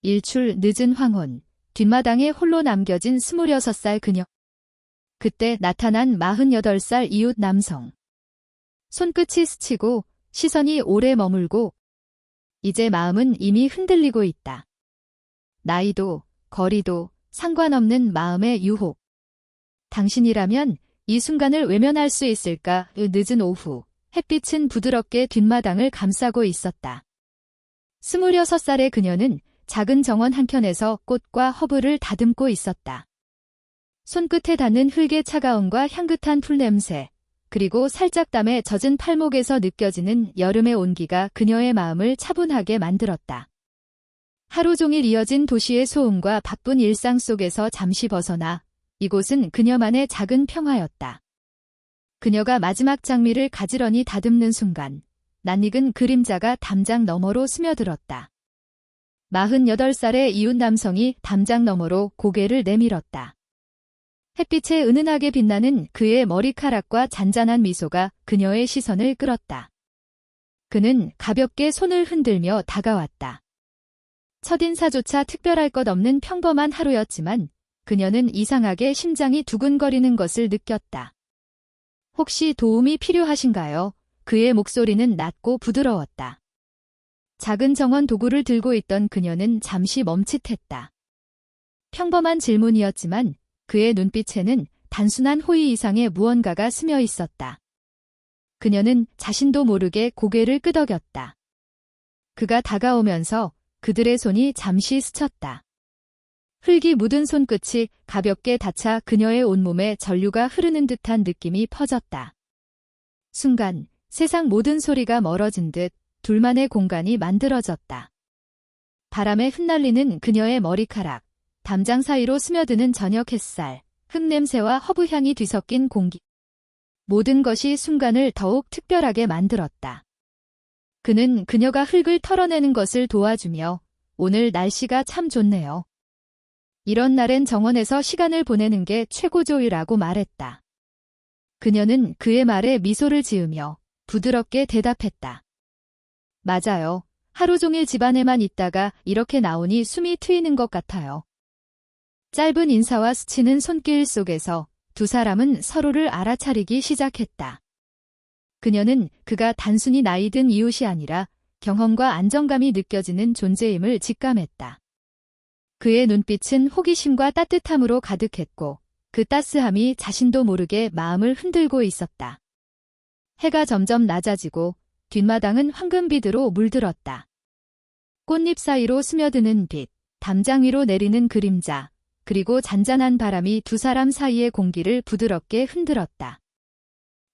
일출 늦은 황혼, 뒷마당에 홀로 남겨진 26살 그녀. 그때 나타난 48살 이웃 남성. 손끝이 스치고 시선이 오래 머물고 이제 마음은 이미 흔들리고 있다. 나이도 거리도 상관없는 마음의 유혹. 당신이라면 이 순간을 외면할 수 있을까? 늦은 오후, 햇빛은 부드럽게 뒷마당을 감싸고 있었다. 26살의 그녀는 작은 정원 한켠에서 꽃과 허브를 다듬고 있었다. 손끝에 닿는 흙의 차가움과 향긋한 풀냄새, 그리고 살짝 땀에 젖은 팔목에서 느껴지는 여름의 온기가 그녀의 마음을 차분하게 만들었다. 하루 종일 이어진 도시의 소음과 바쁜 일상 속에서 잠시 벗어나 이곳은 그녀만의 작은 평화였다. 그녀가 마지막 장미를 가지런히 다듬는 순간 낯익은 그림자가 담장 너머로 스며들었다. 48살의 이웃 남성이 담장 너머로 고개를 내밀었다. 햇빛에 은은하게 빛나는 그의 머리카락과 잔잔한 미소가 그녀의 시선을 끌었다. 그는 가볍게 손을 흔들며 다가왔다. 첫인사조차 특별할 것 없는 평범한 하루였지만 그녀는 이상하게 심장이 두근거리는 것을 느꼈다. 혹시 도움이 필요하신가요? 그의 목소리는 낮고 부드러웠다. 작은 정원 도구를 들고 있던 그녀는 잠시 멈칫했다. 평범한 질문이었지만 그의 눈빛에는 단순한 호의 이상의 무언가가 스며 있었다. 그녀는 자신도 모르게 고개를 끄덕였다. 그가 다가오면서 그들의 손이 잠시 스쳤다. 흙이 묻은 손끝이 가볍게 닿자 그녀의 온몸에 전류가 흐르는 듯한 느낌이 퍼졌다. 순간 세상 모든 소리가 멀어진 듯 둘만의 공간이 만들어졌다. 바람에 흩날리는 그녀의 머리카락, 담장 사이로 스며드는 저녁 햇살, 흙냄새와 허브향이 뒤섞인 공기. 모든 것이 순간을 더욱 특별하게 만들었다. 그는 그녀가 흙을 털어내는 것을 도와주며 오늘 날씨가 참 좋네요. 이런 날엔 정원에서 시간을 보내는 게 최고조이라고 말했다. 그녀는 그의 말에 미소를 지으며 부드럽게 대답했다. 맞아요. 하루 종일 집안에만 있다가 이렇게 나오니 숨이 트이는 것 같아요. 짧은 인사와 스치는 손길 속에서 두 사람은 서로를 알아차리기 시작했다. 그녀는 그가 단순히 나이 든 이웃이 아니라 경험과 안정감이 느껴지는 존재임을 직감했다. 그의 눈빛은 호기심과 따뜻함으로 가득했고 그 따스함이 자신도 모르게 마음을 흔들고 있었다. 해가 점점 낮아지고 뒷마당은 황금빛으로 물들었다. 꽃잎 사이로 스며드는 빛, 담장 위로 내리는 그림자, 그리고 잔잔한 바람이 두 사람 사이의 공기를 부드럽게 흔들었다.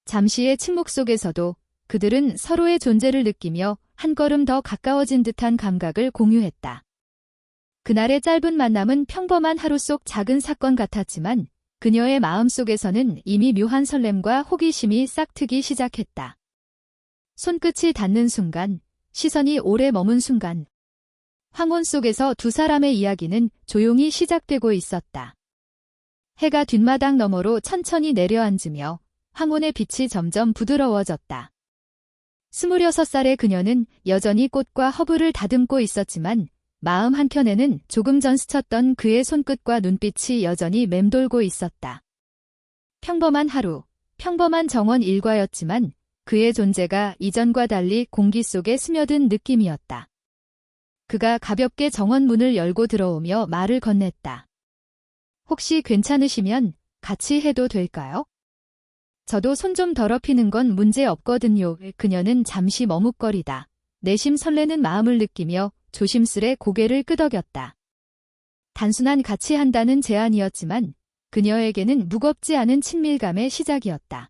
잠시의 침묵 속에서도 그들은 서로의 존재를 느끼며 한 걸음 더 가까워진 듯한 감각을 공유했다. 그날의 짧은 만남은 평범한 하루 속 작은 사건 같았지만 그녀의 마음속에서는 이미 묘한 설렘과 호기심이 싹트기 시작했다. 손끝이 닿는 순간, 시선이 오래 머문 순간, 황혼 속에서 두 사람의 이야기는 조용히 시작되고 있었다. 해가 뒷마당 너머로 천천히 내려앉으며 황혼의 빛이 점점 부드러워졌다. 26살의 그녀는 여전히 꽃과 허브를 다듬고 있었지만 마음 한켠에는 조금 전 스쳤던 그의 손끝과 눈빛이 여전히 맴돌고 있었다. 평범한 하루, 평범한 정원 일과였지만 그의 존재가 이전과 달리 공기 속에 스며든 느낌이었다. 그가 가볍게 정원 문을 열고 들어오며 말을 건넸다. 혹시 괜찮으시면 같이 해도 될까요? 저도 손 좀 더럽히는 건 문제 없거든요. 그녀는 잠시 머뭇거리다. 내심 설레는 마음을 느끼며 조심스레 고개를 끄덕였다. 단순한 같이 한다는 제안이었지만 그녀에게는 무겁지 않은 친밀감의 시작이었다.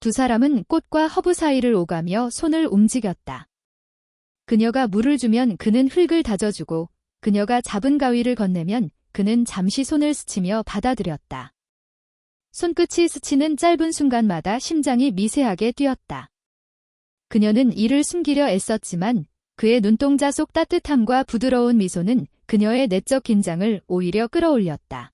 두 사람은 꽃과 허브 사이를 오가며 손을 움직였다. 그녀가 물을 주면 그는 흙을 다져주고 그녀가 잡은 가위를 건네면 그는 잠시 손을 스치며 받아들였다. 손끝이 스치는 짧은 순간마다 심장이 미세하게 뛰었다. 그녀는 이를 숨기려 애썼지만 그의 눈동자 속 따뜻함과 부드러운 미소는 그녀의 내적 긴장을 오히려 끌어올렸다.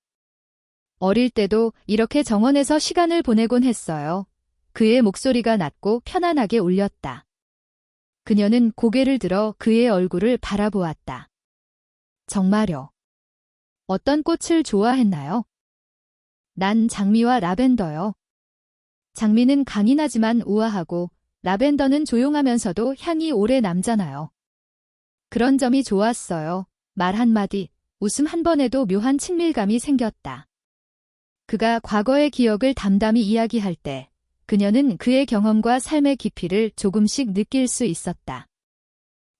어릴 때도 이렇게 정원에서 시간을 보내곤 했어요. 그의 목소리가 낮고 편안하게 울렸다. 그녀는 고개를 들어 그의 얼굴을 바라보았다. 정말요? 어떤 꽃을 좋아했나요? 난 장미와 라벤더요. 장미는 강인하지만 우아하고 라벤더는 조용하면서도 향이 오래 남잖아요. 그런 점이 좋았어요. 말 한마디, 웃음 한 번에도 묘한 친밀감이 생겼다. 그가 과거의 기억을 담담히 이야기할 때 그녀는 그의 경험과 삶의 깊이를 조금씩 느낄 수 있었다.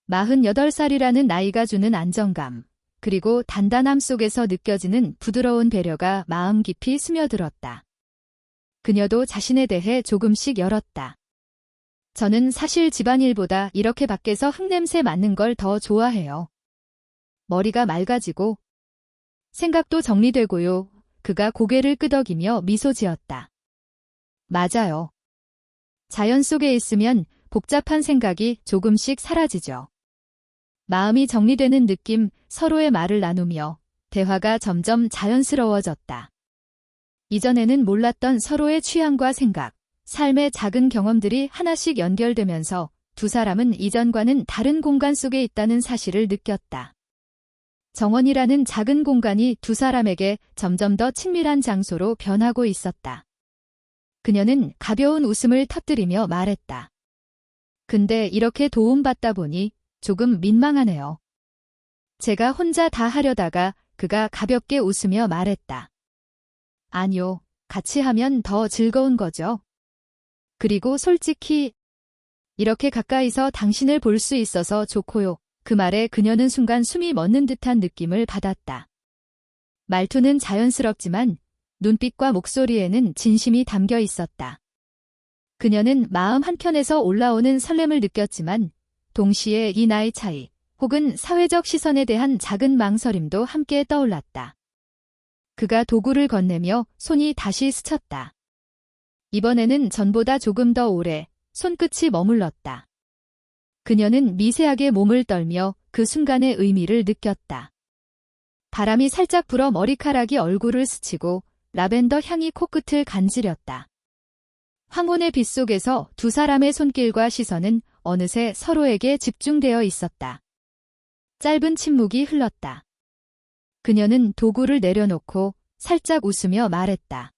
48살이라는 나이가 주는 안정감, 그리고 단단함 속에서 느껴지는 부드러운 배려가 마음 깊이 스며들었다. 그녀도 자신에 대해 조금씩 열었다. 저는 사실 집안일보다 이렇게 밖에서 흙냄새 맡는 걸 더 좋아해요. 머리가 맑아지고 생각도 정리되고요. 그가 고개를 끄덕이며 미소 지었다. 맞아요. 자연 속에 있으면 복잡한 생각이 조금씩 사라지죠. 마음이 정리되는 느낌, 서로의 말을 나누며 대화가 점점 자연스러워졌다. 이전에는 몰랐던 서로의 취향과 생각, 삶의 작은 경험들이 하나씩 연결되면서 두 사람은 이전과는 다른 공간 속에 있다는 사실을 느꼈다. 정원이라는 작은 공간이 두 사람에게 점점 더 친밀한 장소로 변하고 있었다. 그녀는 가벼운 웃음을 터뜨리며 말했다. 근데 이렇게 도움받다 보니 조금 민망하네요. 제가 혼자 다 하려다가 그가 가볍게 웃으며 말했다. 아니요, 같이 하면 더 즐거운 거죠. 그리고 솔직히 이렇게 가까이서 당신을 볼 수 있어서 좋고요. 그 말에 그녀는 순간 숨이 멎는 듯한 느낌을 받았다. 말투는 자연스럽지만 눈빛과 목소리에는 진심이 담겨 있었다. 그녀는 마음 한켠에서 올라오는 설렘을 느꼈지만 동시에 이 나이 차이 혹은 사회적 시선에 대한 작은 망설임도 함께 떠올랐다. 그가 도구를 건네며 손이 다시 스쳤다. 이번에는 전보다 조금 더 오래 손끝이 머물렀다. 그녀는 미세하게 몸을 떨며 그 순간의 의미를 느꼈다. 바람이 살짝 불어 머리카락이 얼굴을 스치고 라벤더 향이 코끝을 간지렸다. 황혼의 빛 속에서 두 사람의 손길과 시선은 어느새 서로에게 집중되어 있었다. 짧은 침묵이 흘렀다. 그녀는 도구를 내려놓고 살짝 웃으며 말했다.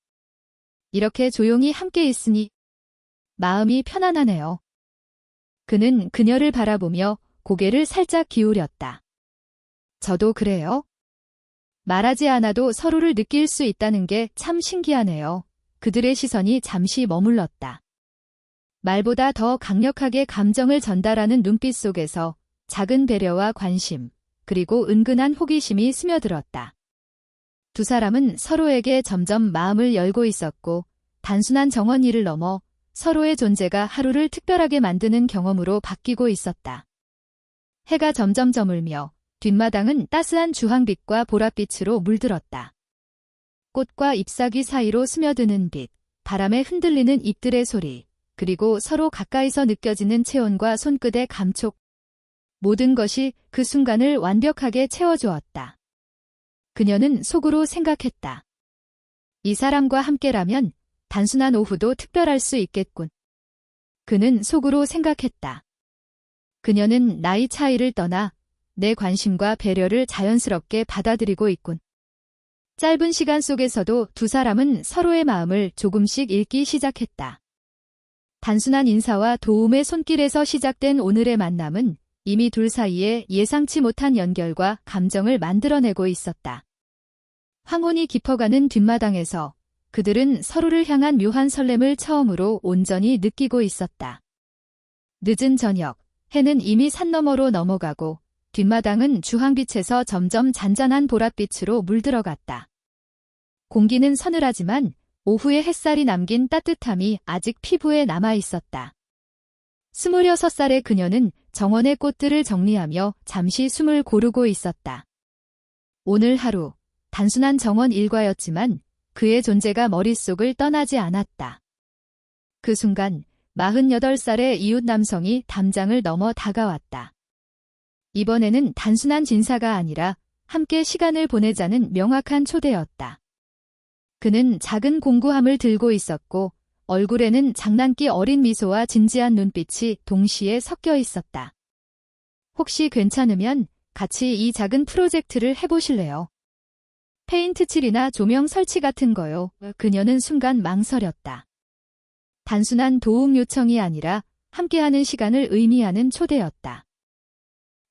이렇게 조용히 함께 있으니 마음이 편안하네요. 그는 그녀를 바라보며 고개를 살짝 기울였다. 저도 그래요. 말하지 않아도 서로를 느낄 수 있다는 게 참 신기하네요. 그들의 시선이 잠시 머물렀다. 말보다 더 강력하게 감정을 전달하는 눈빛 속에서 작은 배려와 관심, 그리고 은근한 호기심이 스며들었다. 두 사람은 서로에게 점점 마음을 열고 있었고 단순한 정원일을 넘어 서로의 존재가 하루를 특별하게 만드는 경험으로 바뀌고 있었다. 해가 점점 저물며 뒷마당은 따스한 주황빛과 보랏빛으로 물들었다. 꽃과 잎사귀 사이로 스며드는 빛, 바람에 흔들리는 잎들의 소리, 그리고 서로 가까이서 느껴지는 체온과 손끝의 감촉. 모든 것이 그 순간을 완벽하게 채워주었다. 그녀는 속으로 생각했다. 이 사람과 함께라면 단순한 오후도 특별할 수 있겠군. 그는 속으로 생각했다. 그녀는 나이 차이를 떠나 내 관심과 배려를 자연스럽게 받아들이고 있군. 짧은 시간 속에서도 두 사람은 서로의 마음을 조금씩 읽기 시작했다. 단순한 인사와 도움의 손길에서 시작된 오늘의 만남은 이미 둘 사이에 예상치 못한 연결과 감정을 만들어내고 있었다. 황혼이 깊어가는 뒷마당에서 그들은 서로를 향한 묘한 설렘을 처음으로 온전히 느끼고 있었다. 늦은 저녁, 해는 이미 산 너머로 넘어가고 뒷마당은 주황빛에서 점점 잔잔한 보랏빛으로 물들어갔다. 공기는 서늘하지만 오후의 햇살이 남긴 따뜻함이 아직 피부에 남아 있었다. 26살의 그녀는 정원의 꽃들을 정리하며 잠시 숨을 고르고 있었다. 오늘 하루, 단순한 정원 일과였지만 그의 존재가 머릿속을 떠나지 않았다. 그 순간 48살의 이웃 남성이 담장을 넘어 다가왔다. 이번에는 단순한 진사가 아니라 함께 시간을 보내자는 명확한 초대였다. 그는 작은 공구함을 들고 있었고 얼굴에는 장난기 어린 미소와 진지한 눈빛이 동시에 섞여 있었다. 혹시 괜찮으면 같이 이 작은 프로젝트를 해보실래요? 페인트 칠이나 조명 설치 같은 거요. 그녀는 순간 망설였다. 단순한 도움 요청이 아니라 함께하는 시간을 의미하는 초대였다.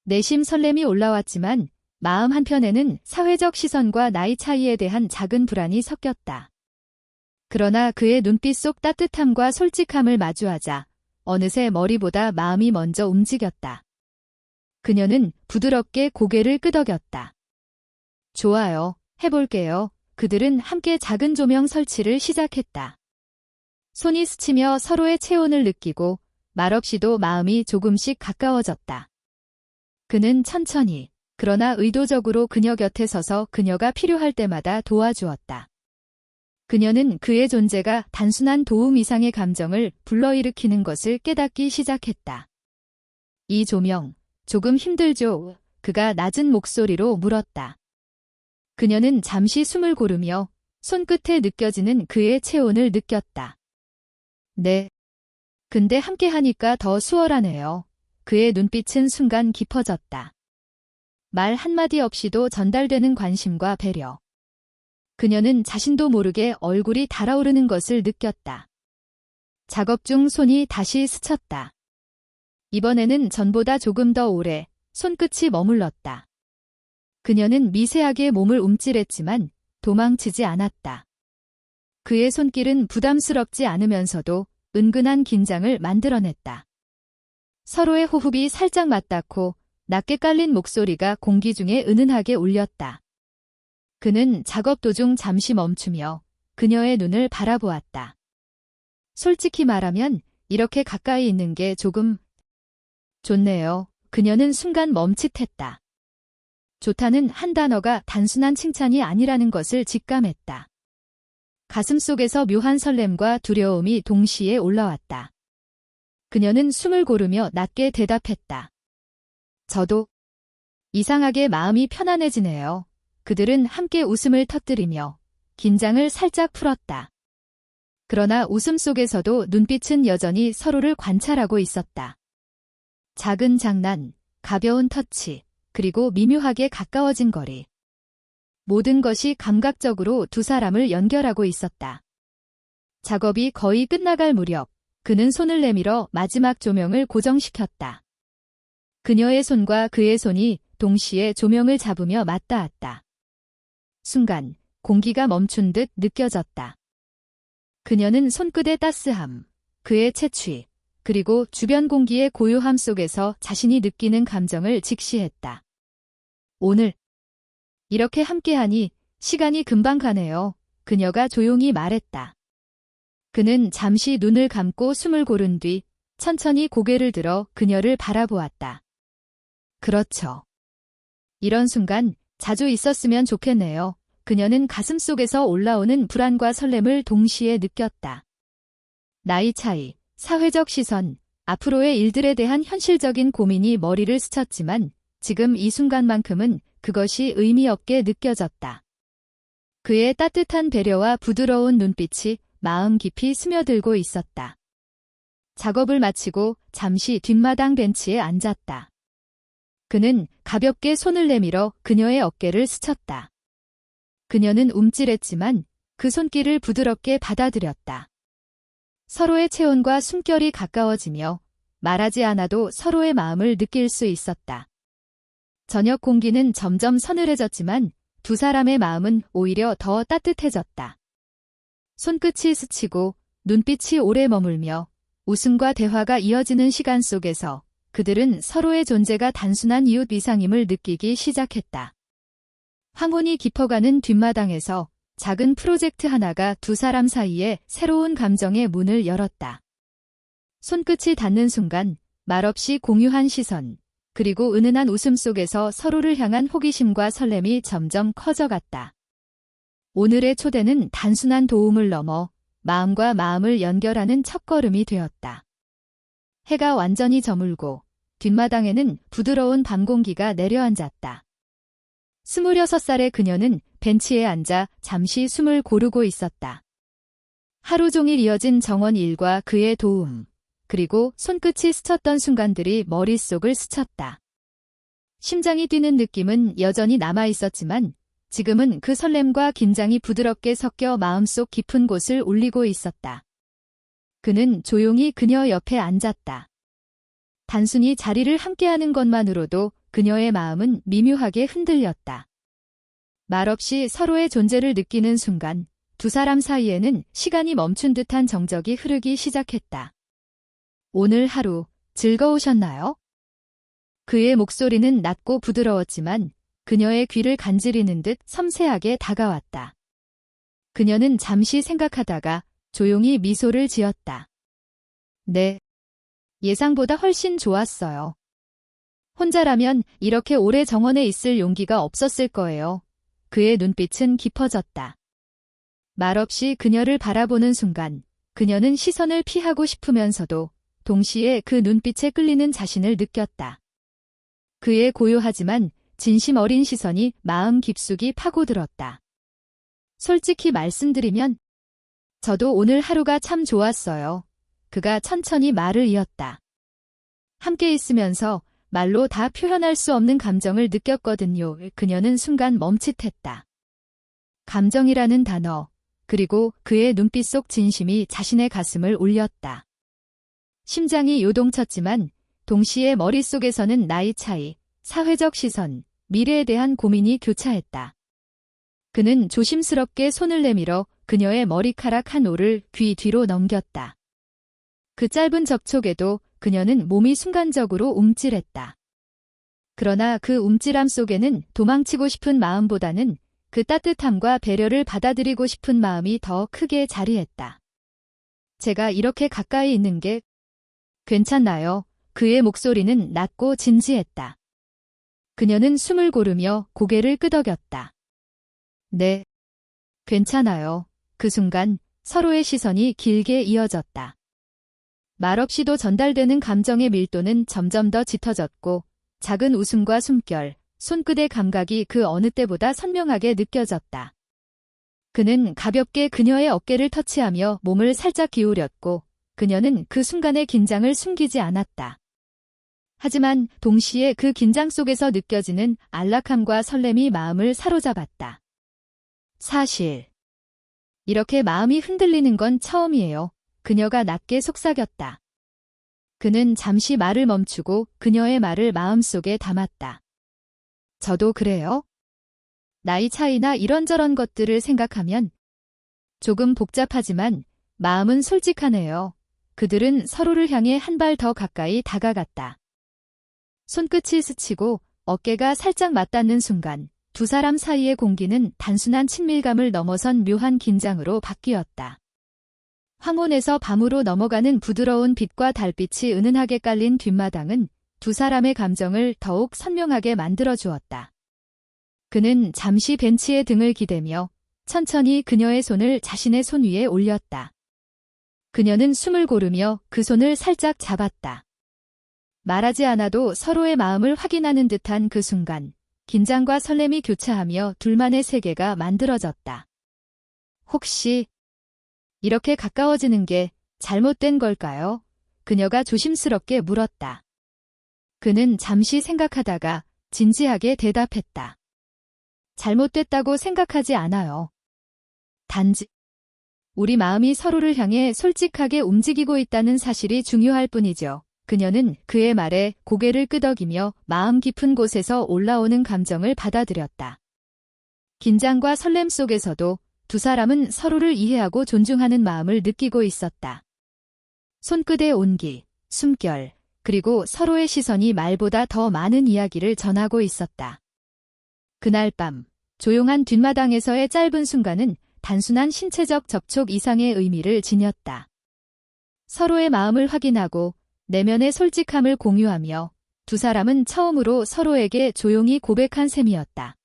내심 설렘이 올라왔지만 마음 한편에는 사회적 시선과 나이 차이에 대한 작은 불안이 섞였다. 그러나 그의 눈빛 속 따뜻함과 솔직함을 마주하자 어느새 머리보다 마음이 먼저 움직였다. 그녀는 부드럽게 고개를 끄덕였다. 좋아요, 해볼게요. 그들은 함께 작은 조명 설치를 시작했다. 손이 스치며 서로의 체온을 느끼고 말없이도 마음이 조금씩 가까워졌다. 그는 천천히, 그러나 의도적으로 그녀 곁에 서서 그녀가 필요할 때마다 도와주었다. 그녀는 그의 존재가 단순한 도움 이상의 감정을 불러일으키는 것을 깨닫기 시작했다. 이 조명, 조금 힘들죠? 그가 낮은 목소리로 물었다. 그녀는 잠시 숨을 고르며 손끝에 느껴지는 그의 체온을 느꼈다. 네. 근데 함께 하니까 더 수월하네요. 그의 눈빛은 순간 깊어졌다. 말 한마디 없이도 전달되는 관심과 배려. 그녀는 자신도 모르게 얼굴이 달아오르는 것을 느꼈다. 작업 중 손이 다시 스쳤다. 이번에는 전보다 조금 더 오래 손끝이 머물렀다. 그녀는 미세하게 몸을 움찔했지만 도망치지 않았다. 그의 손길은 부담스럽지 않으면서도 은근한 긴장을 만들어냈다. 서로의 호흡이 살짝 맞닿고 낮게 깔린 목소리가 공기 중에 은은하게 울렸다. 그는 작업 도중 잠시 멈추며 그녀의 눈을 바라보았다. 솔직히 말하면 이렇게 가까이 있는 게 조금 좋네요. 그녀는 순간 멈칫했다. 좋다는 한 단어가 단순한 칭찬이 아니라는 것을 직감했다. 가슴속에서 묘한 설렘과 두려움이 동시에 올라왔다. 그녀는 숨을 고르며 낮게 대답했다. 저도 이상하게 마음이 편안해지네요. 그들은 함께 웃음을 터뜨리며 긴장을 살짝 풀었다. 그러나 웃음 속에서도 눈빛은 여전히 서로를 관찰하고 있었다. 작은 장난, 가벼운 터치, 그리고 미묘하게 가까워진 거리. 모든 것이 감각적으로 두 사람을 연결하고 있었다. 작업이 거의 끝나갈 무렵, 그는 손을 내밀어 마지막 조명을 고정시켰다. 그녀의 손과 그의 손이 동시에 조명을 잡으며 맞닿았다. 순간 공기가 멈춘 듯 느껴졌다. 그녀는 손끝의 따스함, 그의 채취, 그리고 주변 공기의 고요함 속에서 자신이 느끼는 감정을 직시했다. 오늘 이렇게 함께하니 시간이 금방 가네요. 그녀가 조용히 말했다. 그는 잠시 눈을 감고 숨을 고른 뒤 천천히 고개를 들어 그녀를 바라보았다. 그렇죠. 이런 순간 자주 있었으면 좋겠네요. 그녀는 가슴속에서 올라오는 불안과 설렘을 동시에 느꼈다. 나이 차이, 사회적 시선, 앞으로의 일들에 대한 현실적인 고민이 머리를 스쳤지만 지금 이 순간만큼은 그것이 의미 없게 느껴졌다. 그의 따뜻한 배려와 부드러운 눈빛이 마음 깊이 스며들고 있었다. 작업을 마치고 잠시 뒷마당 벤치에 앉았다. 그는 가볍게 손을 내밀어 그녀의 어깨를 스쳤다. 그녀는 움찔했지만 그 손길을 부드럽게 받아들였다. 서로의 체온과 숨결이 가까워지며 말하지 않아도 서로의 마음을 느낄 수 있었다. 저녁 공기는 점점 서늘해졌지만 두 사람의 마음은 오히려 더 따뜻해졌다. 손끝이 스치고 눈빛이 오래 머물며 웃음과 대화가 이어지는 시간 속에서 그들은 서로의 존재가 단순한 이웃 이상임을 느끼기 시작했다. 황혼이 깊어가는 뒷마당에서 작은 프로젝트 하나가 두 사람 사이에 새로운 감정의 문을 열었다. 손끝이 닿는 순간 말없이 공유한 시선, 그리고 은은한 웃음 속에서 서로를 향한 호기심과 설렘이 점점 커져갔다. 오늘의 초대는 단순한 도움을 넘어 마음과 마음을 연결하는 첫걸음이 되었다. 해가 완전히 저물고 뒷마당에는 부드러운 밤 공기가 내려앉았다. 26살의 그녀는 벤치에 앉아 잠시 숨을 고르고 있었다. 하루 종일 이어진 정원 일과 그의 도움, 그리고 손끝이 스쳤던 순간들이 머릿속을 스쳤다. 심장이 뛰는 느낌은 여전히 남아 있었지만 지금은 그 설렘과 긴장이 부드럽게 섞여 마음속 깊은 곳을 울리고 있었다. 그는 조용히 그녀 옆에 앉았다. 단순히 자리를 함께하는 것만으로도 그녀의 마음은 미묘하게 흔들렸다. 말없이 서로의 존재를 느끼는 순간 두 사람 사이에는 시간이 멈춘 듯한 정적이 흐르기 시작했다. 오늘 하루 즐거우셨나요? 그의 목소리는 낮고 부드러웠지만 그녀의 귀를 간지리는 듯 섬세하게 다가왔다. 그녀는 잠시 생각하다가 조용히 미소를 지었다. 네. 예상보다 훨씬 좋았어요. 혼자라면 이렇게 오래 정원에 있을 용기가 없었을 거예요. 그의 눈빛은 깊어졌다. 말없이 그녀를 바라보는 순간 그녀는 시선을 피하고 싶으면서도 동시에 그 눈빛에 끌리는 자신을 느꼈다. 그의 고요하지만 진심 어린 시선이 마음 깊숙이 파고들었다. 솔직히 말씀드리면 저도 오늘 하루가 참 좋았어요. 그가 천천히 말을 이었다. 함께 있으면서 말로 다 표현할 수 없는 감정을 느꼈거든요. 그녀는 순간 멈칫했다. 감정이라는 단어, 그리고 그의 눈빛 속 진심이 자신의 가슴을 울렸다. 심장이 요동쳤지만 동시에 머릿속에서는 나이 차이, 사회적 시선, 미래에 대한 고민이 교차했다. 그는 조심스럽게 손을 내밀어 그녀의 머리카락 한 올을 귀 뒤로 넘겼다. 그 짧은 접촉에도 그녀는 몸이 순간적으로 움찔했다. 그러나 그 움찔함 속에는 도망치고 싶은 마음보다는 그 따뜻함과 배려를 받아들이고 싶은 마음이 더 크게 자리했다. 제가 이렇게 가까이 있는 게 괜찮나요? 그의 목소리는 낮고 진지했다. 그녀는 숨을 고르며 고개를 끄덕였다. 네, 괜찮아요. 그 순간 서로의 시선이 길게 이어졌다. 말없이도 전달되는 감정의 밀도는 점점 더 짙어졌고 작은 웃음과 숨결, 손끝의 감각이 그 어느 때보다 선명하게 느껴졌다. 그는 가볍게 그녀의 어깨를 터치하며 몸을 살짝 기울였고 그녀는 그 순간의 긴장을 숨기지 않았다. 하지만 동시에 그 긴장 속에서 느껴지는 안락함과 설렘이 마음을 사로잡았다. 사실 이렇게 마음이 흔들리는 건 처음이에요. 그녀가 낮게 속삭였다. 그는 잠시 말을 멈추고 그녀의 말을 마음속에 담았다. 저도 그래요? 나이 차이나 이런저런 것들을 생각하면 조금 복잡하지만 마음은 솔직하네요. 그들은 서로를 향해 한 발 더 가까이 다가갔다. 손끝이 스치고 어깨가 살짝 맞닿는 순간 두 사람 사이의 공기는 단순한 친밀감을 넘어선 묘한 긴장으로 바뀌었다. 황혼에서 밤으로 넘어가는 부드러운 빛과 달빛이 은은하게 깔린 뒷마당은 두 사람의 감정을 더욱 선명하게 만들어 주었다. 그는 잠시 벤치에 등을 기대며 천천히 그녀의 손을 자신의 손 위에 올렸다. 그녀는 숨을 고르며 그 손을 살짝 잡았다. 말하지 않아도 서로의 마음을 확인하는 듯한 그 순간, 긴장과 설렘이 교차하며 둘만의 세계가 만들어졌다. 혹시 이렇게 가까워지는 게 잘못된 걸까요? 그녀가 조심스럽게 물었다. 그는 잠시 생각하다가 진지하게 대답했다. 잘못됐다고 생각하지 않아요. 단지 우리 마음이 서로를 향해 솔직하게 움직이고 있다는 사실이 중요할 뿐이죠. 그녀는 그의 말에 고개를 끄덕이며 마음 깊은 곳에서 올라오는 감정을 받아들였다. 긴장과 설렘 속에서도 두 사람은 서로를 이해하고 존중하는 마음을 느끼고 있었다. 손끝의 온기, 숨결, 그리고 서로의 시선이 말보다 더 많은 이야기를 전하고 있었다. 그날 밤, 조용한 뒷마당에서의 짧은 순간은 단순한 신체적 접촉 이상의 의미를 지녔다. 서로의 마음을 확인하고 내면의 솔직함을 공유하며 두 사람은 처음으로 서로에게 조용히 고백한 셈이었다.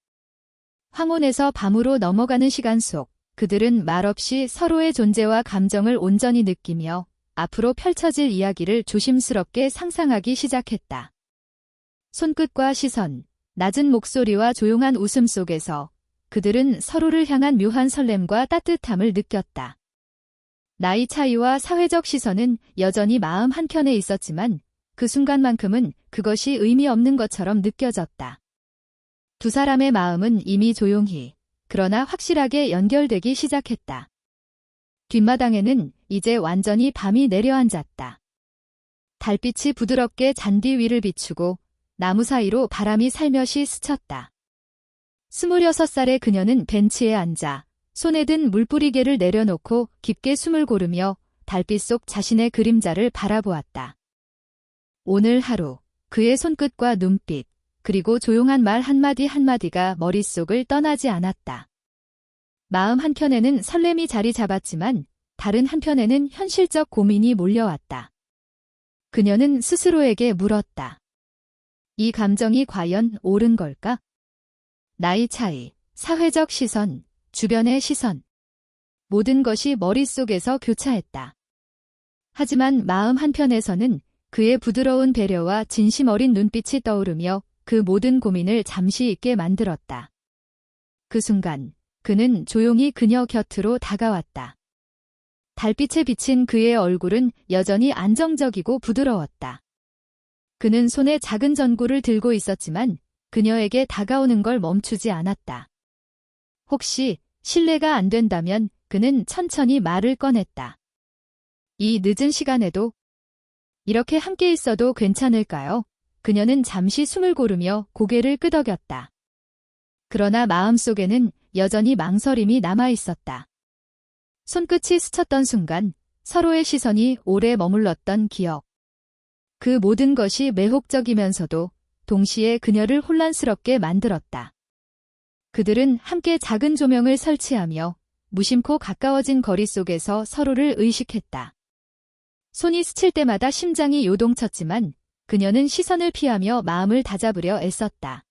황혼에서 밤으로 넘어가는 시간 속 그들은 말없이 서로의 존재와 감정을 온전히 느끼며 앞으로 펼쳐질 이야기를 조심스럽게 상상하기 시작했다. 손끝과 시선, 낮은 목소리와 조용한 웃음 속에서 그들은 서로를 향한 묘한 설렘과 따뜻함을 느꼈다. 나이 차이와 사회적 시선은 여전히 마음 한켠에 있었지만 그 순간만큼은 그것이 의미 없는 것처럼 느껴졌다. 두 사람의 마음은 이미 조용히, 그러나 확실하게 연결되기 시작했다. 뒷마당에는 이제 완전히 밤이 내려앉았다. 달빛이 부드럽게 잔디 위를 비추고 나무 사이로 바람이 살며시 스쳤다. 26살의 그녀는 벤치에 앉아 손에 든 물뿌리개를 내려놓고 깊게 숨을 고르며 달빛 속 자신의 그림자를 바라보았다. 오늘 하루 그의 손끝과 눈빛, 그리고 조용한 말 한마디 한마디가 머릿속을 떠나지 않았다. 마음 한켠에는 설렘이 자리 잡았지만 다른 한편에는 현실적 고민이 몰려왔다. 그녀는 스스로에게 물었다. 이 감정이 과연 옳은 걸까? 나이 차이, 사회적 시선, 주변의 시선. 모든 것이 머릿속에서 교차했다. 하지만 마음 한편에서는 그의 부드러운 배려와 진심 어린 눈빛이 떠오르며 그 모든 고민을 잠시 잊게 만들었다. 그 순간 그는 조용히 그녀 곁으로 다가왔다. 달빛에 비친 그의 얼굴은 여전히 안정적이고 부드러웠다. 그는 손에 작은 전구를 들고 있었지만 그녀에게 다가오는 걸 멈추지 않았다. 혹시 실례가 안 된다면 그는 천천히 말을 꺼냈다. 이 늦은 시간에도 이렇게 함께 있어도 괜찮을까요? 그녀는 잠시 숨을 고르며 고개를 끄덕였다. 그러나 마음속에는 여전히 망설임이 남아 있었다. 손끝이 스쳤던 순간 서로의 시선이 오래 머물렀던 기억. 그 모든 것이 매혹적이면서도 동시에 그녀를 혼란스럽게 만들었다. 그들은 함께 작은 조명을 설치하며 무심코 가까워진 거리 속에서 서로를 의식했다. 손이 스칠 때마다 심장이 요동쳤지만 그녀는 시선을 피하며 마음을 다잡으려 애썼다.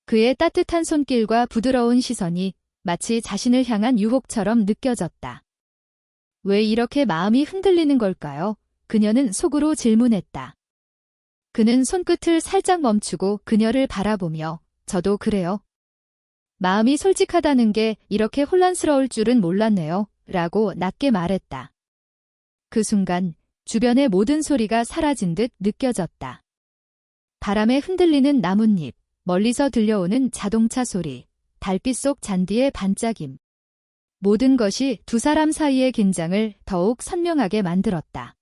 그의 따뜻한 손길과 부드러운 시선이 마치 자신을 향한 유혹처럼 느껴졌다. 왜 이렇게 마음이 흔들리는 걸까요? 그녀는 속으로 질문했다. 그는 손끝을 살짝 멈추고 그녀를 바라보며 저도 그래요. 마음이 솔직하다는 게 이렇게 혼란스러울 줄은 몰랐네요. 라고 낮게 말했다. 그 순간 주변의 모든 소리가 사라진 듯 느껴졌다. 바람에 흔들리는 나뭇잎, 멀리서 들려오는 자동차 소리, 달빛 속 잔디의 반짝임. 모든 것이 두 사람 사이의 긴장을 더욱 선명하게 만들었다.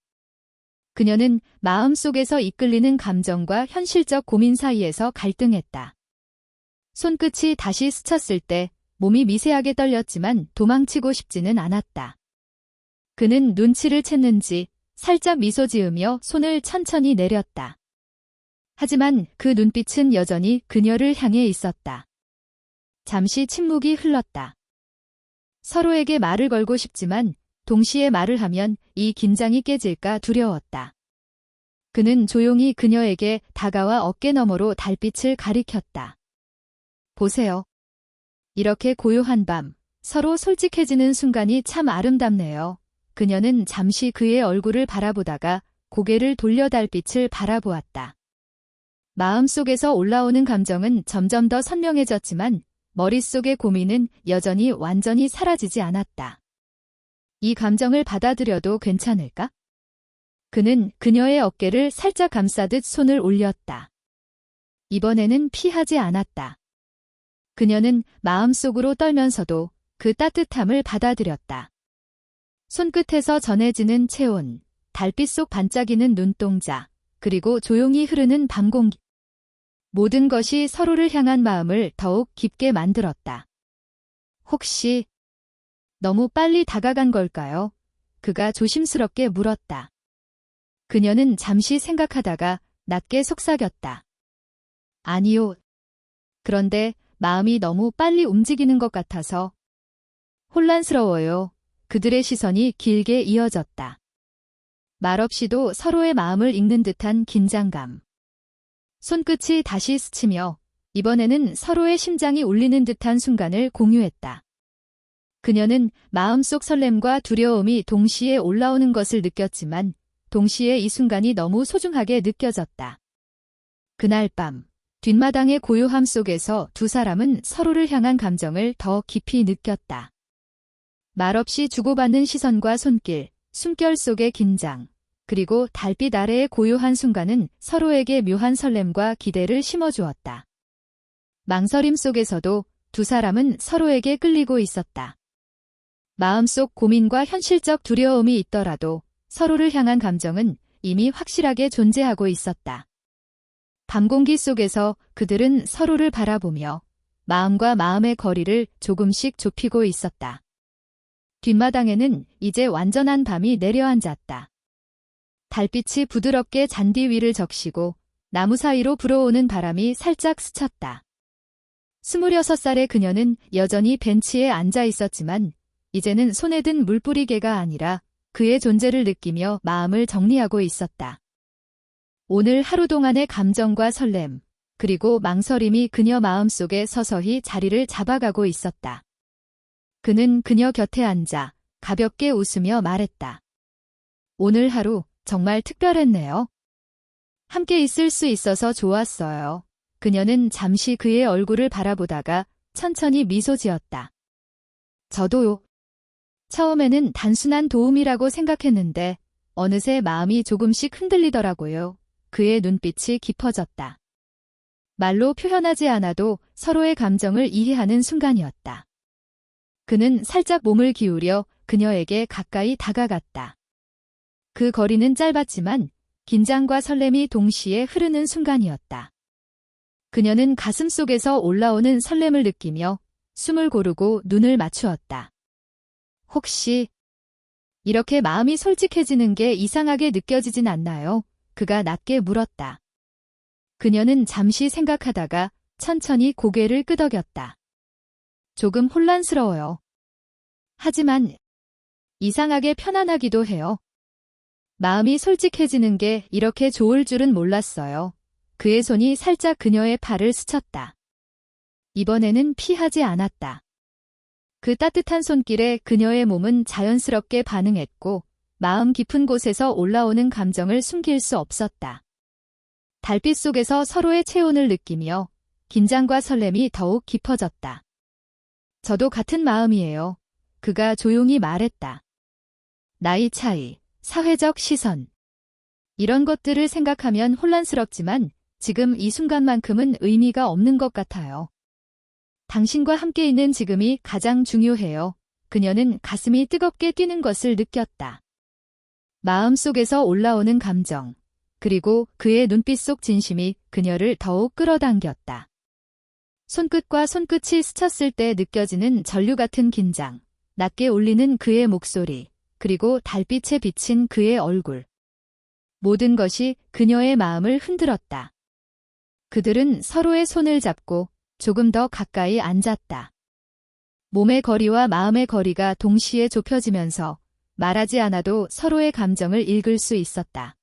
그녀는 마음속에서 이끌리는 감정과 현실적 고민 사이에서 갈등했다. 손끝이 다시 스쳤을 때 몸이 미세하게 떨렸지만 도망치고 싶지는 않았다. 그는 눈치를 챘는지 살짝 미소 지으며 손을 천천히 내렸다. 하지만 그 눈빛은 여전히 그녀를 향해 있었다. 잠시 침묵이 흘렀다. 서로에게 말을 걸고 싶지만 동시에 말을 하면 이 긴장이 깨질까 두려웠다. 그는 조용히 그녀에게 다가와 어깨너머로 달빛을 가리켰다. 보세요. 이렇게 고요한 밤, 서로 솔직해지는 순간이 참 아름답네요. 그녀는 잠시 그의 얼굴을 바라보다가 고개를 돌려 달빛을 바라보았다. 마음속에서 올라오는 감정은 점점 더 선명해졌지만 머릿속의 고민은 여전히 완전히 사라지지 않았다. 이 감정을 받아들여도 괜찮을까? 그는 그녀의 어깨를 살짝 감싸듯 손을 올렸다. 이번에는 피하지 않았다. 그녀는 마음속으로 떨면서도 그 따뜻함을 받아들였다. 손끝에서 전해지는 체온, 달빛 속 반짝이는 눈동자, 그리고 조용히 흐르는 밤 공기. 모든 것이 서로를 향한 마음을 더욱 깊게 만들었다. 혹시 너무 빨리 다가간 걸까요? 그가 조심스럽게 물었다. 그녀는 잠시 생각하다가 낮게 속삭였다. 아니요. 그런데 마음이 너무 빨리 움직이는 것 같아서 혼란스러워요. 그들의 시선이 길게 이어졌다. 말없이도 서로의 마음을 읽는 듯한 긴장감. 손끝이 다시 스치며 이번에는 서로의 심장이 울리는 듯한 순간을 공유했다. 그녀는 마음속 설렘과 두려움이 동시에 올라오는 것을 느꼈지만 동시에 이 순간이 너무 소중하게 느껴졌다. 그날 밤, 뒷마당의 고요함 속에서 두 사람은 서로를 향한 감정을 더 깊이 느꼈다. 말없이 주고받는 시선과 손길, 숨결 속의 긴장, 그리고 달빛 아래의 고요한 순간은 서로에게 묘한 설렘과 기대를 심어주었다. 망설임 속에서도 두 사람은 서로에게 끌리고 있었다. 마음속 고민과 현실적 두려움이 있더라도 서로를 향한 감정은 이미 확실하게 존재하고 있었다. 밤 공기 속에서 그들은 서로를 바라보며 마음과 마음의 거리를 조금씩 좁히고 있었다. 뒷마당에는 이제 완전한 밤이 내려앉았다. 달빛이 부드럽게 잔디 위를 적시고 나무 사이로 불어오는 바람이 살짝 스쳤다. 26살의 그녀는 여전히 벤치에 앉아 있었지만 이제는 손에 든 물뿌리개가 아니라 그의 존재를 느끼며 마음을 정리하고 있었다. 오늘 하루 동안의 감정과 설렘, 그리고 망설임이 그녀 마음속에 서서히 자리를 잡아가고 있었다. 그는 그녀 곁에 앉아 가볍게 웃으며 말했다. 오늘 하루 정말 특별했네요. 함께 있을 수 있어서 좋았어요. 그녀는 잠시 그의 얼굴을 바라보다가 천천히 미소 지었다. 저도요. 처음에는 단순한 도움이라고 생각했는데 어느새 마음이 조금씩 흔들리더라고요. 그의 눈빛이 깊어졌다. 말로 표현하지 않아도 서로의 감정을 이해하는 순간이었다. 그는 살짝 몸을 기울여 그녀에게 가까이 다가갔다. 그 거리는 짧았지만 긴장과 설렘이 동시에 흐르는 순간이었다. 그녀는 가슴속에서 올라오는 설렘을 느끼며 숨을 고르고 눈을 맞추었다. 혹시 이렇게 마음이 솔직해지는 게 이상하게 느껴지진 않나요? 그가 낮게 물었다. 그녀는 잠시 생각하다가 천천히 고개를 끄덕였다. 조금 혼란스러워요. 하지만 이상하게 편안하기도 해요. 마음이 솔직해지는 게 이렇게 좋을 줄은 몰랐어요. 그의 손이 살짝 그녀의 팔을 스쳤다. 이번에는 피하지 않았다. 그 따뜻한 손길에 그녀의 몸은 자연스럽게 반응했고 마음 깊은 곳에서 올라오는 감정을 숨길 수 없었다. 달빛 속에서 서로의 체온을 느끼며 긴장과 설렘이 더욱 깊어졌다. 저도 같은 마음이에요. 그가 조용히 말했다. 나이 차이, 사회적 시선. 이런 것들을 생각하면 혼란스럽지만 지금 이 순간만큼은 의미가 없는 것 같아요. 당신과 함께 있는 지금이 가장 중요해요. 그녀는 가슴이 뜨겁게 뛰는 것을 느꼈다. 마음속에서 올라오는 감정, 그리고 그의 눈빛 속 진심이 그녀를 더욱 끌어당겼다. 손끝과 손끝이 스쳤을 때 느껴지는 전류 같은 긴장, 낮게 울리는 그의 목소리, 그리고 달빛에 비친 그의 얼굴. 모든 것이 그녀의 마음을 흔들었다. 그들은 서로의 손을 잡고 조금 더 가까이 앉았다. 몸의 거리와 마음의 거리가 동시에 좁혀지면서 말하지 않아도 서로의 감정을 읽을 수 있었다.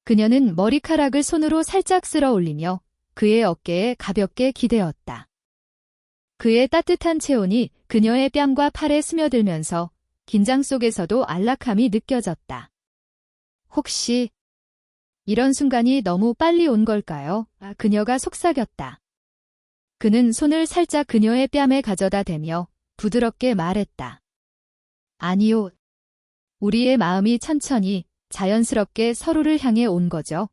그녀는 머리카락을 손으로 살짝 쓸어 올리며 그의 어깨에 가볍게 기대었다. 그의 따뜻한 체온이 그녀의 뺨과 팔에 스며들면서 긴장 속에서도 안락함이 느껴졌다. 혹시 이런 순간이 너무 빨리 온 걸까요? 그녀가 속삭였다. 그는 손을 살짝 그녀의 뺨에 가져다 대며 부드럽게 말했다. 아니요. 우리의 마음이 천천히, 자연스럽게 서로를 향해 온 거죠.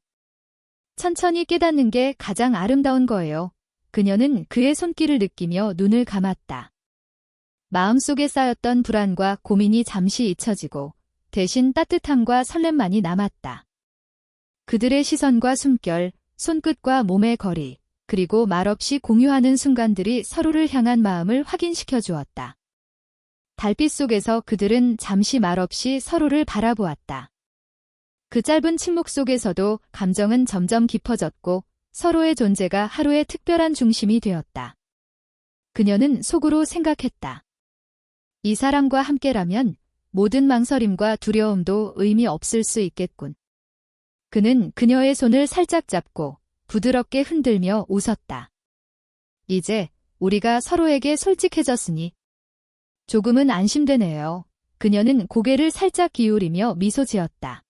천천히 깨닫는 게 가장 아름다운 거예요. 그녀는 그의 손길을 느끼며 눈을 감았다. 마음속에 쌓였던 불안과 고민이 잠시 잊혀지고 대신 따뜻함과 설렘만이 남았다. 그들의 시선과 숨결, 손끝과 몸의 거리, 그리고 말없이 공유하는 순간들이 서로를 향한 마음을 확인시켜 주었다. 달빛 속에서 그들은 잠시 말없이 서로를 바라보았다. 그 짧은 침묵 속에서도 감정은 점점 깊어졌고 서로의 존재가 하루의 특별한 중심이 되었다. 그녀는 속으로 생각했다. 이 사람과 함께라면 모든 망설임과 두려움도 의미 없을 수 있겠군. 그는 그녀의 손을 살짝 잡고 부드럽게 흔들며 웃었다. 이제 우리가 서로에게 솔직해졌으니 조금은 안심되네요. 그녀는 고개를 살짝 기울이며 미소 지었다.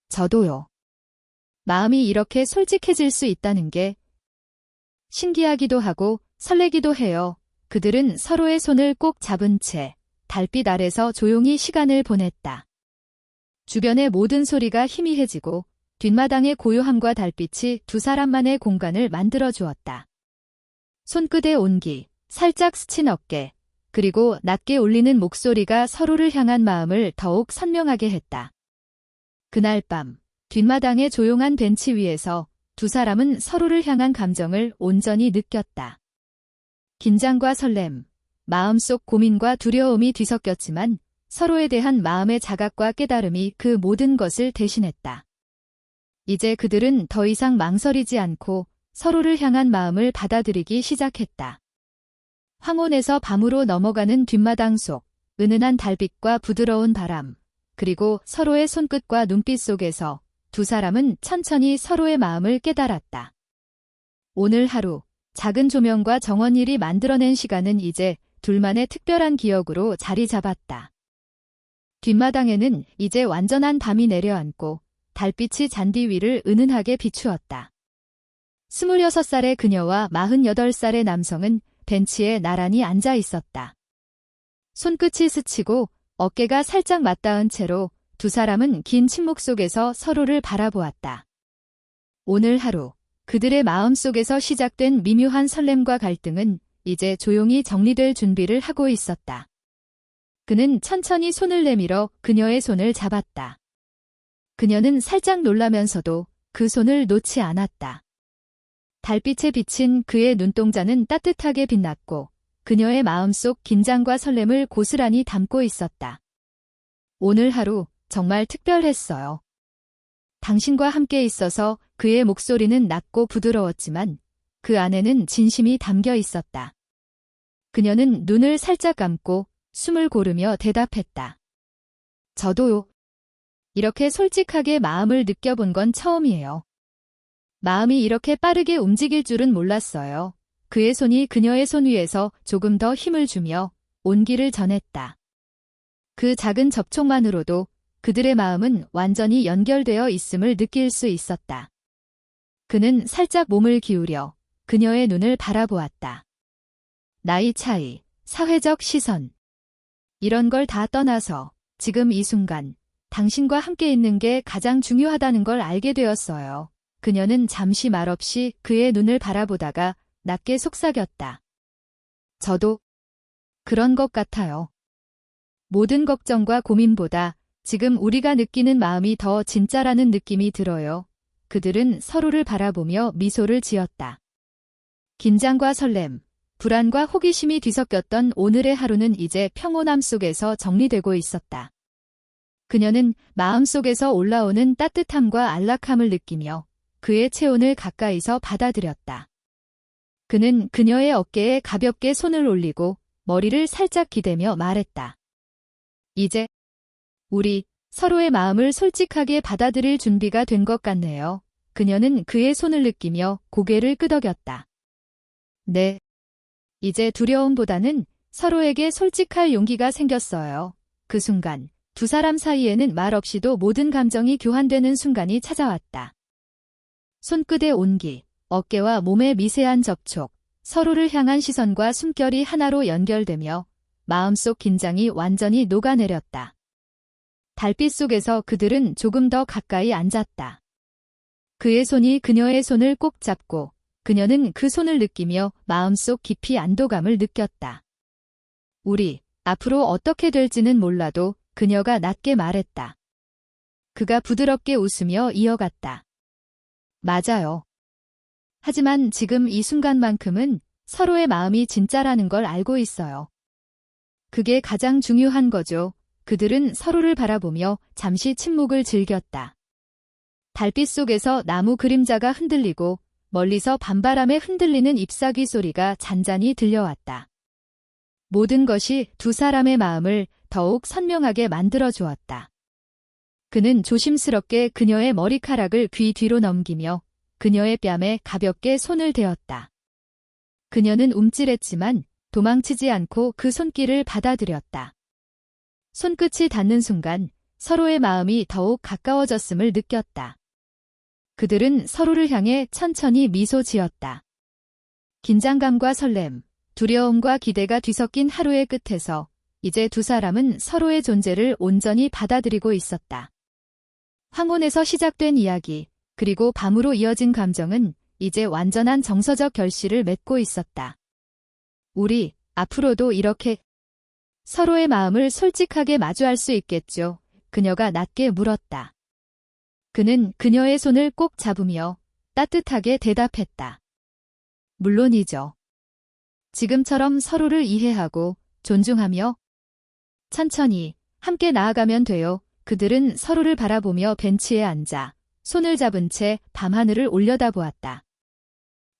저도요. 마음이 이렇게 솔직해질 수 있다는 게 신기하기도 하고 설레기도 해요. 그들은 서로의 손을 꼭 잡은 채 달빛 아래서 조용히 시간을 보냈다. 주변의 모든 소리가 희미해지고 뒷마당의 고요함과 달빛이 두 사람만의 공간을 만들어 주었다. 손끝의 온기, 살짝 스친 어깨, 그리고 낮게 울리는 목소리가 서로를 향한 마음을 더욱 선명하게 했다. 그날 밤, 뒷마당의 조용한 벤치 위에서 두 사람은 서로를 향한 감정을 온전히 느꼈다. 긴장과 설렘, 마음속 고민과 두려움이 뒤섞였지만 서로에 대한 마음의 자각과 깨달음이 그 모든 것을 대신했다. 이제 그들은 더 이상 망설이지 않고 서로를 향한 마음을 받아들이기 시작했다. 황혼에서 밤으로 넘어가는 뒷마당 속, 은은한 달빛과 부드러운 바람, 그리고 서로의 손끝과 눈빛 속에서 두 사람은 천천히 서로의 마음을 깨달았다. 오늘 하루, 작은 조명과 정원일이 만들어낸 시간은 이제 둘만의 특별한 기억으로 자리 잡았다. 뒷마당에는 이제 완전한 밤이 내려앉고 달빛이 잔디 위를 은은하게 비추었다. 26살의 그녀와 48살의 남성은 벤치에 나란히 앉아 있었다. 손끝이 스치고 어깨가 살짝 맞닿은 채로 두 사람은 긴 침묵 속에서 서로를 바라보았다. 오늘 하루, 그들의 마음 속에서 시작된 미묘한 설렘과 갈등은 이제 조용히 정리될 준비를 하고 있었다. 그는 천천히 손을 내밀어 그녀의 손을 잡았다. 그녀는 살짝 놀라면서도 그 손을 놓지 않았다. 달빛에 비친 그의 눈동자는 따뜻하게 빛났고 그녀의 마음속 긴장과 설렘을 고스란히 담고 있었다. 오늘 하루 정말 특별했어요. 당신과 함께 있어서 그의 목소리는 낮고 부드러웠지만 그 안에는 진심이 담겨 있었다. 그녀는 눈을 살짝 감고 숨을 고르며 대답했다. 저도요. 이렇게 솔직하게 마음을 느껴본 건 처음이에요. 마음이 이렇게 빠르게 움직일 줄은 몰랐어요. 그의 손이 그녀의 손 위에서 조금 더 힘을 주며 온기를 전했다. 그 작은 접촉만으로도 그들의 마음은 완전히 연결되어 있음을 느낄 수 있었다. 그는 살짝 몸을 기울여 그녀의 눈을 바라보았다. 나이 차이, 사회적 시선. 이런 걸 다 떠나서 지금 이 순간 당신과 함께 있는 게 가장 중요하다는 걸 알게 되었어요. 그녀는 잠시 말없이 그의 눈을 바라보다가 낮게 속삭였다. 저도 그런 것 같아요. 모든 걱정과 고민보다 지금 우리가 느끼는 마음이 더 진짜라는 느낌이 들어요. 그들은 서로를 바라보며 미소를 지었다. 긴장과 설렘, 불안과 호기심이 뒤섞였던 오늘의 하루는 이제 평온함 속에서 정리되고 있었다. 그녀는 마음속에서 올라오는 따뜻함과 안락함을 느끼며 그의 체온을 가까이서 받아들였다. 그는 그녀의 어깨에 가볍게 손을 올리고 머리를 살짝 기대며 말했다. 이제 우리 서로의 마음을 솔직하게 받아들일 준비가 된 것 같네요. 그녀는 그의 손을 느끼며 고개를 끄덕였다. 네. 이제 두려움보다는 서로에게 솔직할 용기가 생겼어요. 그 순간 두 사람 사이에는 말없이도 모든 감정이 교환되는 순간이 찾아왔다. 손끝의 온기, 어깨와 몸의 미세한 접촉, 서로를 향한 시선과 숨결이 하나로 연결되며 마음속 긴장이 완전히 녹아내렸다. 달빛 속에서 그들은 조금 더 가까이 앉았다. 그의 손이 그녀의 손을 꼭 잡고 그녀는 그 손을 느끼며 마음속 깊이 안도감을 느꼈다. 우리 앞으로 어떻게 될지는 몰라도 그녀가 낮게 말했다. 그가 부드럽게 웃으며 이어갔다. 맞아요. 하지만 지금 이 순간만큼은 서로의 마음이 진짜라는 걸 알고 있어요. 그게 가장 중요한 거죠. 그들은 서로를 바라보며 잠시 침묵을 즐겼다. 달빛 속에서 나무 그림자가 흔들리고 멀리서 밤바람에 흔들리는 잎사귀 소리가 잔잔히 들려왔다. 모든 것이 두 사람의 마음을 더욱 선명하게 만들어 주었다. 그는 조심스럽게 그녀의 머리카락을 귀 뒤로 넘기며 그녀의 뺨에 가볍게 손을 대었다. 그녀는 움찔했지만 도망치지 않고 그 손길을 받아들였다. 손끝이 닿는 순간 서로의 마음이 더욱 가까워졌음을 느꼈다. 그들은 서로를 향해 천천히 미소 지었다. 긴장감과 설렘, 두려움과 기대가 뒤섞인 하루의 끝에서 이제 두 사람은 서로의 존재를 온전히 받아들이고 있었다. 황혼에서 시작된 이야기, 그리고 밤으로 이어진 감정은 이제 완전한 정서적 결실을 맺고 있었다. 우리 앞으로도 이렇게 서로의 마음을 솔직하게 마주할 수 있겠죠? 그녀가 낮게 물었다. 그는 그녀의 손을 꼭 잡으며 따뜻하게 대답했다. 물론이죠. 지금처럼 서로를 이해하고 존중하며 천천히 함께 나아가면 돼요. 그들은 서로를 바라보며 벤치에 앉아 손을 잡은 채 밤하늘을 올려다보았다.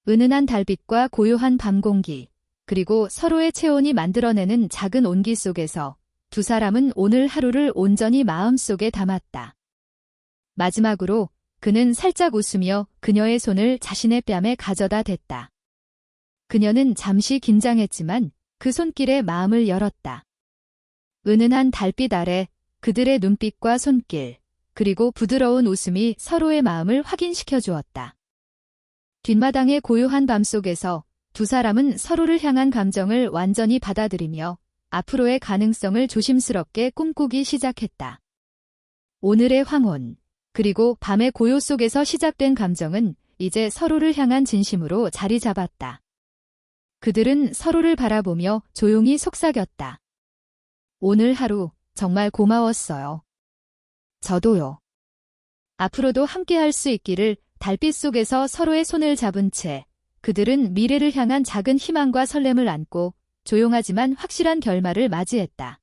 은은한 달빛과 고요한 밤 공기, 그리고 서로의 체온이 만들어내는 작은 온기 속에서 두 사람은 오늘 하루를 온전히 마음속에 담았다. 마지막으로 그는 살짝 웃으며 그녀의 손을 자신의 뺨에 가져다 댔다. 그녀는 잠시 긴장했지만 그 손길에 마음을 열었다. 은은한 달빛 아래 그들의 눈빛과 손길, 그리고 부드러운 웃음이 서로의 마음을 확인시켜 주었다. 뒷마당의 고요한 밤 속에서 두 사람은 서로를 향한 감정을 완전히 받아들이며 앞으로의 가능성을 조심스럽게 꿈꾸기 시작했다. 오늘의 황혼, 그리고 밤의 고요 속에서 시작된 감정은 이제 서로를 향한 진심으로 자리 잡았다. 그들은 서로를 바라보며 조용히 속삭였다. 오늘 하루 정말 고마웠어요. 저도요. 앞으로도 함께할 수 있기를. 달빛 속에서 서로의 손을 잡은 채 그들은 미래를 향한 작은 희망과 설렘을 안고 조용하지만 확실한 결말을 맞이했다.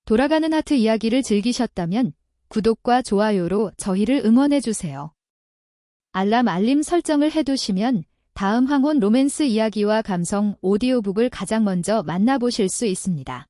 돌아가는 하트 이야기를 즐기셨다면 구독과 좋아요로 저희를 응원해주세요. 알림 설정을 해두시면 다음 황혼 로맨스 이야기와 감성 오디오북을 가장 먼저 만나보실 수 있습니다.